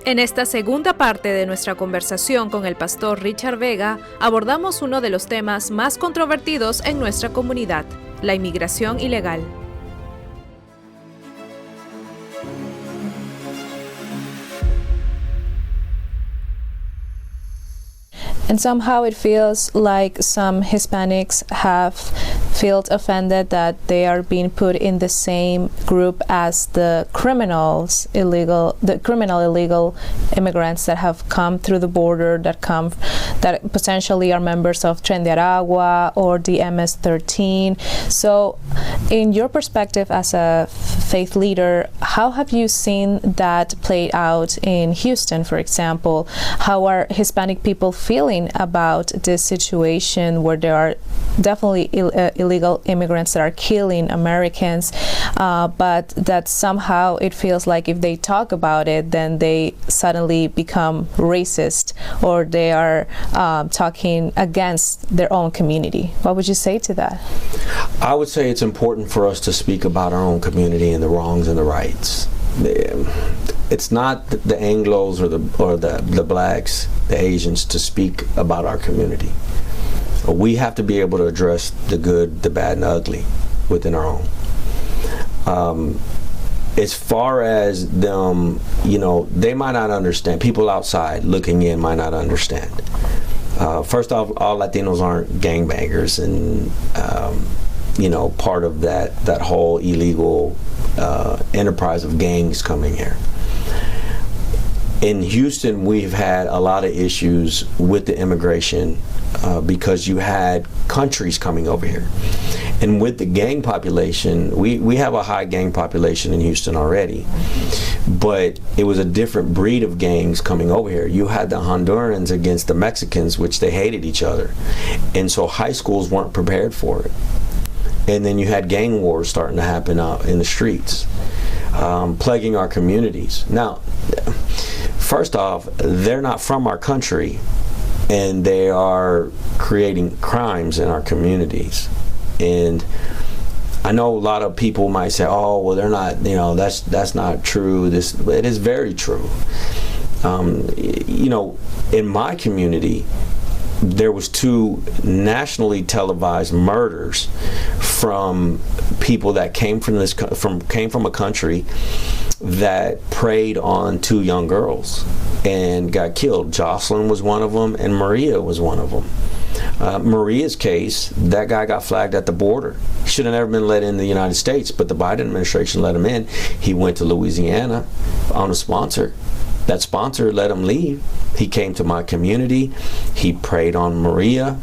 En esta segunda parte de nuestra conversación con el pastor Richard Vega, abordamos uno de los temas más controvertidos en nuestra comunidad, la inmigración ilegal. And somehow it feels like some Hispanics have felt offended that they are being put in the same group as the criminal illegal immigrants that have come through the border, that potentially are members of Tren de Aragua or the MS-13. So in your perspective as a faith leader, how have you seen that played out in Houston, for example? How are Hispanic people feeling about this situation where there are definitely illegal immigrants that are killing Americans, but that somehow it feels like if they talk about it, then they suddenly become racist, or they are talking against their own community? What would you say to that? I would say it's important for us to speak about our own community and the wrongs and the rights. It's not the Anglos or the blacks, the Asians, to speak about our community. We have to be able to address the good, the bad, and the ugly within our own. As far as them, they might not understand. People outside looking in might not understand. First off, all Latinos aren't gangbangers, and part of that whole illegal enterprise of gangs coming here. In Houston, we've had a lot of issues with the immigration because you had countries coming over here. And with the gang population, we have a high gang population in Houston already, but it was a different breed of gangs coming over here. You had the Hondurans against the Mexicans, which they hated each other. And so high schools weren't prepared for it. And then you had gang wars starting to happen out in the streets, plaguing our communities. Now, first off, they're not from our country, and they are creating crimes in our communities. And I know a lot of people might say, "Oh, well, they're not. That's not true." It is very true. In my community, there was 2 nationally televised murders from people that came from a country that preyed on 2 young girls and got killed. Jocelyn was one of them, and Maria was one of them. Maria's case, that guy got flagged at the border. He should have never been let in the United States, but the Biden administration let him in. He went to Louisiana on a sponsor. That sponsor let him leave. He came to my community. He preyed on Maria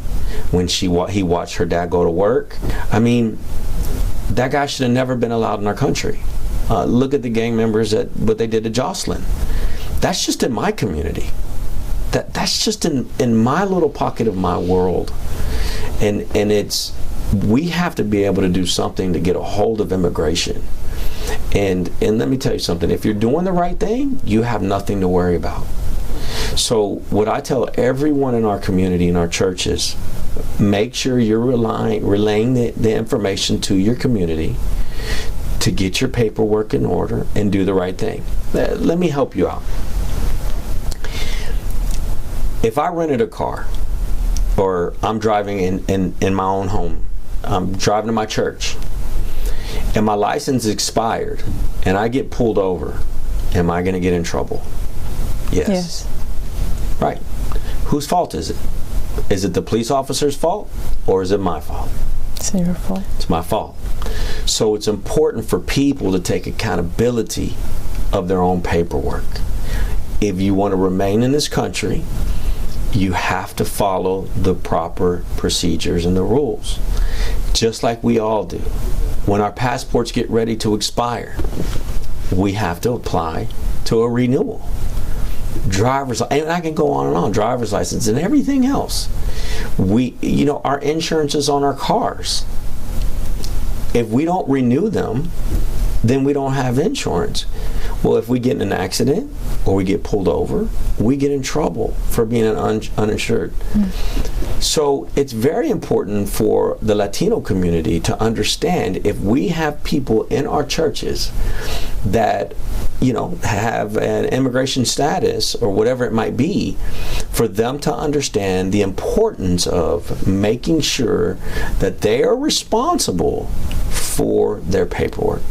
when he watched her dad go to work. I mean, that guy should have never been allowed in our country. Look at the gang members what they did to Jocelyn. That's just in my community. That's just in my little pocket of my world. And we have to be able to do something to get a hold of immigration. And let me tell you something, if you're doing the right thing, you have nothing to worry about. So what I tell everyone in our community, in our churches, make sure you're relaying the information to your community to get your paperwork in order and do the right thing. Let me help you out. If I rented a car, or I'm driving in my own home, I'm driving to my church, and my license expired, and I get pulled over, am I going to get in trouble? Yes. Right. Whose fault is it? Is it the police officer's fault, or is it my fault? It's your fault. It's my fault. So it's important for people to take accountability of their own paperwork. If you want to remain in this country, you have to follow the proper procedures and the rules, just like we all do. When our passports get ready to expire, we have to apply to a renewal. And I can go on and on, driver's license and everything else. Our insurance is on our cars. If we don't renew them, then we don't have insurance. Well, if we get in an accident or we get pulled over, we get in trouble for being uninsured. So it's very important for the Latino community to understand, if we have people in our churches that, you know, have an immigration status or whatever it might be, for them to understand the importance of making sure that they are responsible for their paperwork.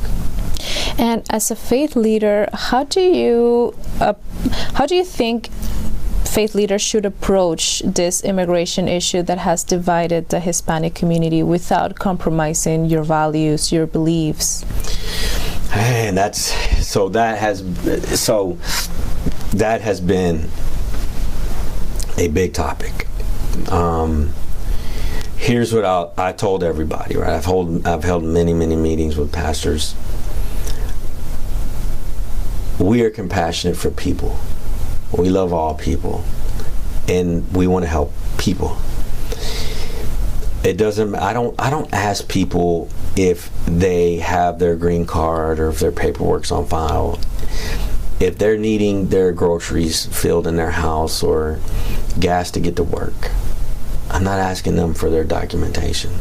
And as a faith leader, how do you think faith leaders should approach this immigration issue that has divided the Hispanic community without compromising your values, your beliefs? And that has been a big topic. Here's what I told everybody, right? I've held many meetings with pastors. We are compassionate for people. We love all people, and we want to help people. It doesn't. I don't ask people if they have their green card or if their paperwork's on file. If they're needing their groceries filled in their house or gas to get to work, I'm not asking them for their documentation.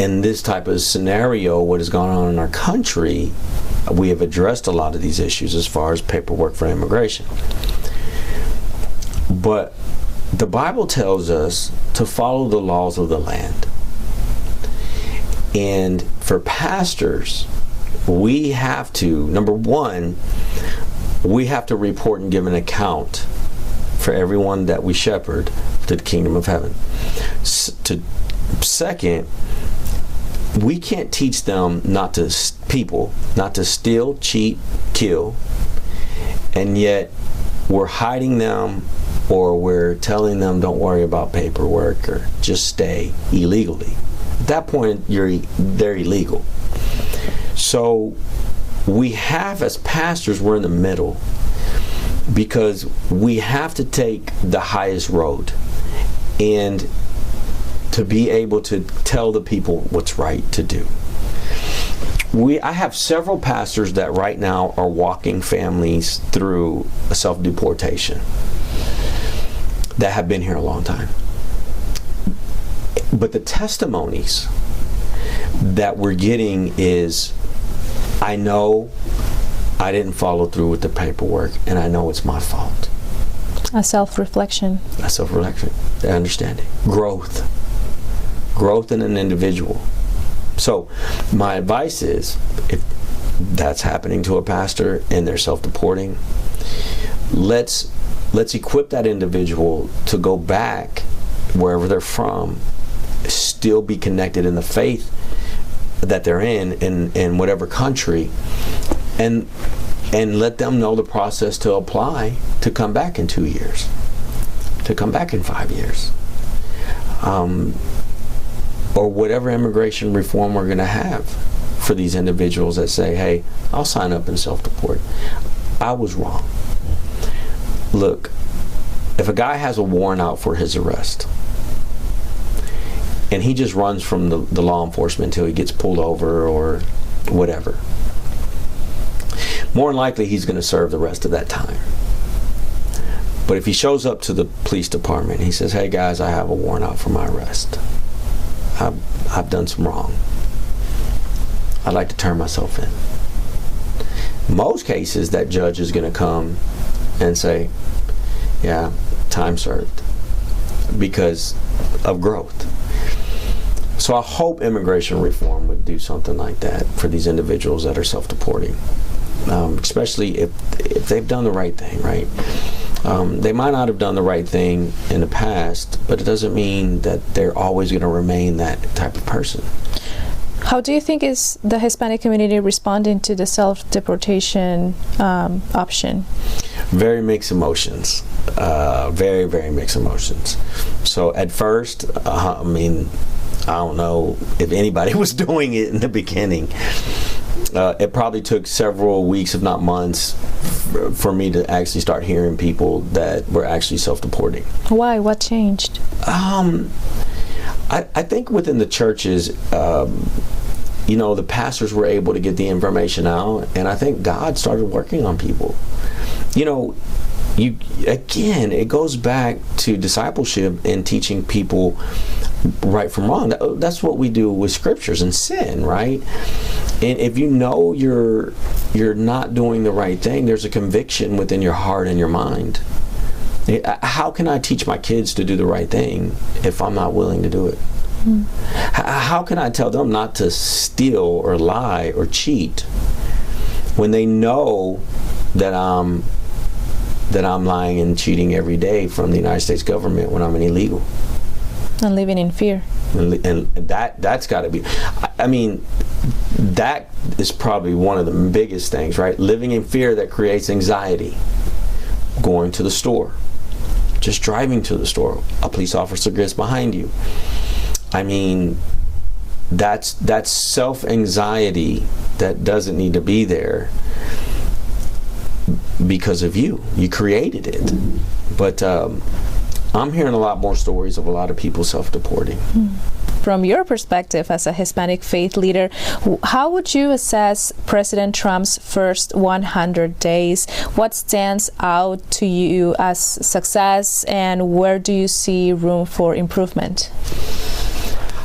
In this type of scenario, what has gone on in our country, we have addressed a lot of these issues as far as paperwork for immigration. But the Bible tells us to follow the laws of the land. And for pastors, we have to, number one, we have to report and give an account for everyone that we shepherd to the kingdom of heaven. Second, we can't teach them not to steal, cheat, kill, and yet we're hiding them, or we're telling them don't worry about paperwork or just stay illegally. At that point, they're illegal. So we have, as pastors, we're in the middle, because we have to take the highest road and to be able to tell the people what's right to do. I have several pastors that right now are walking families through a self-deportation that have been here a long time. But the testimonies that we're getting is, I know I didn't follow through with the paperwork, and I know it's my fault. A self-reflection. A self-reflection, understanding, growth in an individual. So my advice is, if that's happening to a pastor and they're self-deporting, let's equip that individual to go back wherever they're from, still be connected in the faith that they're in whatever country, and let them know the process to apply to come back in 2 years, to come back in 5 years, or whatever immigration reform we're going to have for these individuals that say, hey, I'll sign up and self-deport. I was wrong. Look, if a guy has a warrant out for his arrest and he just runs from the law enforcement until he gets pulled over or whatever, more than likely he's going to serve the rest of that time. But if he shows up to the police department and he says, hey guys, I have a warrant out for my arrest. I've done some wrong. I'd like to turn myself in. Most cases, that judge is going to come and say, yeah, time served, because of growth. So I hope immigration reform would do something like that for these individuals that are self-deporting, especially if they've done the right thing, right? They might not have done the right thing in the past, but it doesn't mean that they're always going to remain that type of person. How do you think is the Hispanic community responding to the self-deportation option? Very mixed emotions. Very, very mixed emotions. So at first, I don't know if anybody was doing it in the beginning. It probably took several weeks, if not months, for me to actually start hearing people that were actually self-deporting. Why? What changed? I think within the churches, the pastors were able to get the information out, and I think God started working on people. it goes back to discipleship and teaching people right from wrong. That's what we do with scriptures and sin, right? And if you know you're not doing the right thing, there's a conviction within your heart and your mind. How can I teach my kids to do the right thing if I'm not willing to do it? How can I tell them not to steal or lie or cheat when they know that I'm lying and cheating every day from the United States government when I'm an illegal? And living in fear. And that's got to be, I mean, that is probably one of the biggest things, right? Living in fear that creates anxiety. Going to the store, just driving to the store, a police officer gets behind you. I mean, that's self-anxiety that doesn't need to be there because of you. You created it. But I'm hearing a lot more stories of a lot of people self-deporting. From your perspective as a Hispanic faith leader, how would you assess President Trump's first 100 days? What stands out to you as success, and where do you see room for improvement?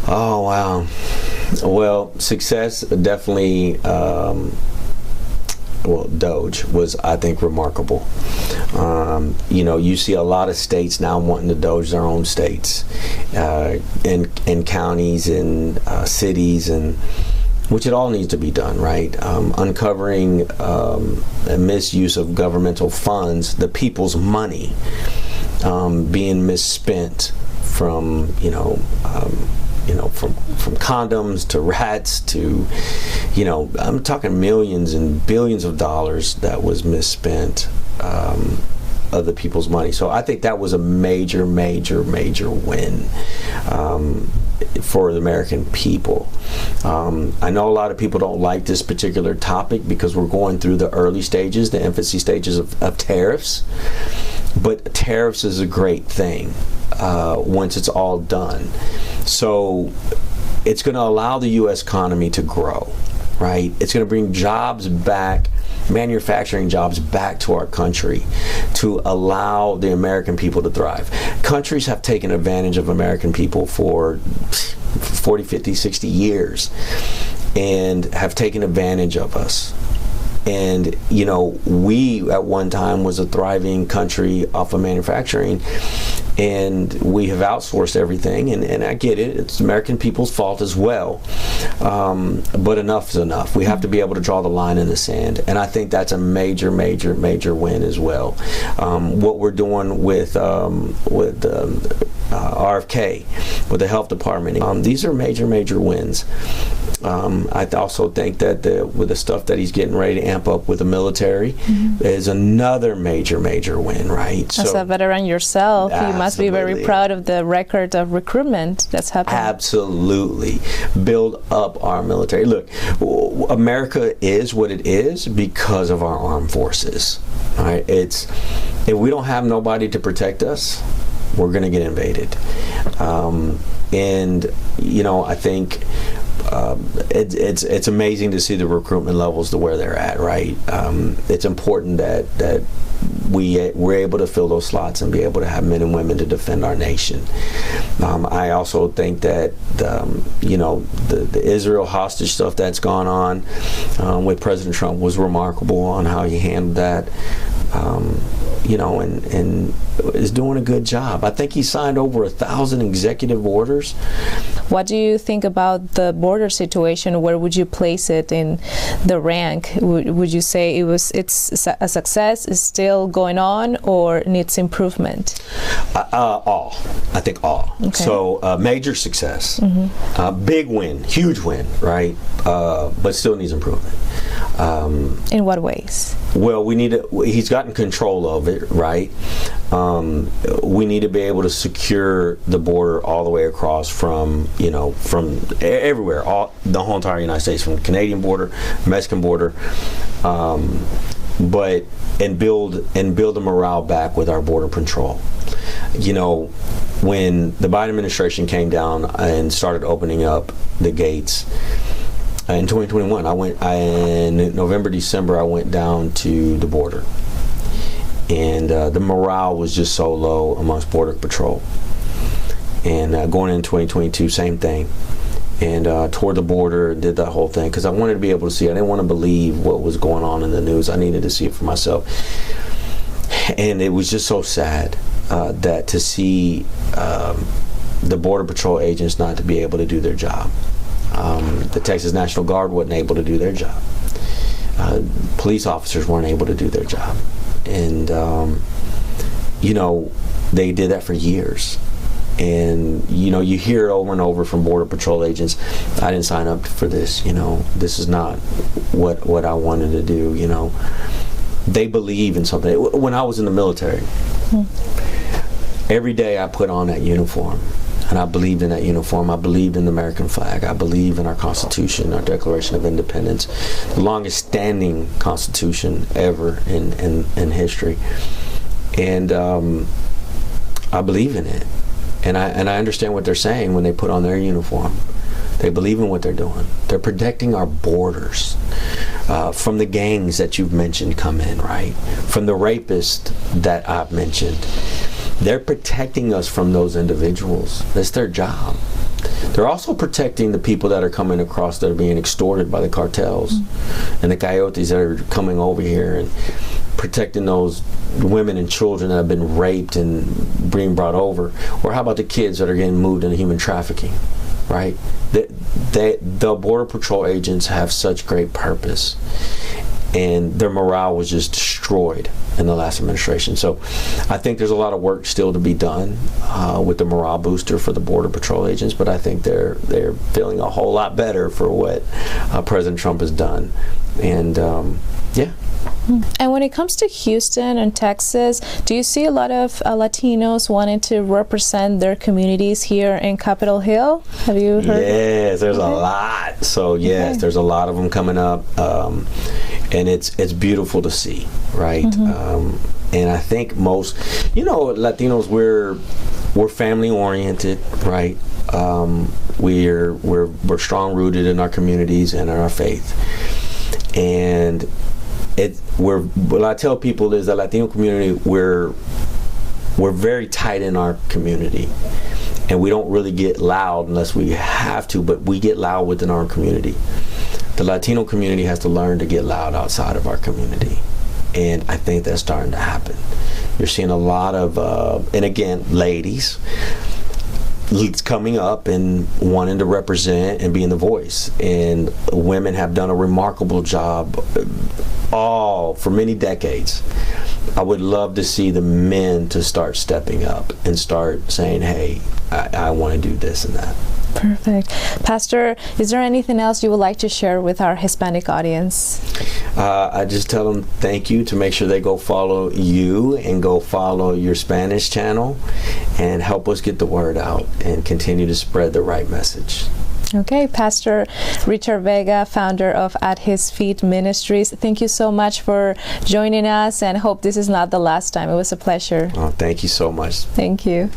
Oh, wow. Well, success definitely, Doge was, I think, remarkable. You see a lot of states now wanting to Doge their own states, in counties and cities, and which it all needs to be done, right? Uncovering a misuse of governmental funds, the people's money being misspent from from condoms to rats to, I'm talking millions and billions of dollars that was misspent of the people's money. So I think that was a major, major, major win for the American people. I know a lot of people don't like this particular topic because we're going through the early stages, the infancy stages of tariffs. But tariffs is a great thing once it's all done. So it's going to allow the U.S. economy to grow, right? It's going to bring jobs back, manufacturing jobs back to our country to allow the American people to thrive. Countries have taken advantage of American people for 40, 50, 60 years and have taken advantage of us. And, we at one time was a thriving country off of manufacturing, and we have outsourced everything, and I get it, it's American people's fault as well, but enough is enough. We have to be able to draw the line in the sand, and I think that's a major, major, major win as well. What we're doing with RFK, with the health department, these are major, major wins. I also think that with the stuff that he's getting ready to amp up with the military is another major, major win, right? As a veteran yourself, you must be very proud of the record of recruitment that's happening. Absolutely. Build up our military. Look, America is what it is because of our armed forces. All right? If we don't have nobody to protect us, we're going to get invaded. I think it's amazing to see the recruitment levels to where they're at, right? It's important that we're able to fill those slots and be able to have men and women to defend our nation. I also think that the Israel hostage stuff that's gone on with President Trump was remarkable on how he handled that. And is doing a good job. I think he signed over 1,000 executive orders. What do you think about the border situation? Where would you place it in the rank? Would you say it's a success, is still going on, or needs improvement? All. I think all. Okay. So major success, big win, huge win, right? But still needs improvement. In what ways? Well, he's gotten control of it, right? We need to be able to secure the border all the way across from everywhere, the whole entire United States, from the Canadian border, Mexican border, and build the morale back with our border patrol. When the Biden administration came down and started opening up the gates, in 2021, in November, December, I went down to the border. And the morale was just so low amongst Border Patrol. And going into 2022, same thing. And toward the border, did that whole thing because I wanted to be able to see. I didn't want to believe what was going on in the news. I needed to see it for myself. And it was just so sad that to see the Border Patrol agents not to be able to do their job. The Texas National Guard wasn't able to do their job. Police officers weren't able to do their job. And, they did that for years. And, you hear it over and over from Border Patrol agents, I didn't sign up for this, this is not what I wanted to do, They believe in something. When I was in the military, every day I put on that uniform. And I believed in that uniform. I believed in the American flag. I believe in our Constitution, our Declaration of Independence, the longest standing Constitution ever in history. And I believe in it. And I understand what they're saying when they put on their uniform. They believe in what they're doing. They're protecting our borders from the gangs that you've mentioned come in, right? From the rapists that I've mentioned. They're protecting us from those individuals. That's their job. They're also protecting the people that are coming across that are being extorted by the cartels and the coyotes that are coming over here, and protecting those women and children that have been raped and being brought over. Or how about the kids that are getting moved into human trafficking, right? The Border Patrol agents have such great purpose, and their morale was just destroyed in the last administration. So I think there's a lot of work still to be done with the morale booster for the Border Patrol agents, but I think they're feeling a whole lot better for what President Trump has done. And yeah. And when it comes to Houston and Texas, do you see a lot of Latinos wanting to represent their communities here in Capitol Hill? Have you heard? Yes, there's a lot. So yes, there's a lot of them coming up, and it's beautiful to see, right? And I think most, Latinos, we're family oriented, right? We're strong rooted in our communities and in our faith, and what I tell people is the Latino community, we're very tight in our community, and we don't really get loud unless we have to, but we get loud within our community. The Latino community has to learn to get loud outside of our community, and I think that's starting to happen. You're seeing a lot of, and again, ladies coming up and wanting to represent and being the voice, and women have done a remarkable job for many decades. I would love to see the men to start stepping up and start saying, hey, I want to do this and that. Perfect. Pastor, is there anything else you would like to share with our Hispanic audience? I just tell them thank you, to make sure they go follow you and go follow your Spanish channel and help us get the word out and continue to spread the right message. Okay, Pastor Richard Vega, founder of At His Feet Ministries, thank you so much for joining us, and hope this is not the last time. It was a pleasure. Oh, thank you so much. Thank you.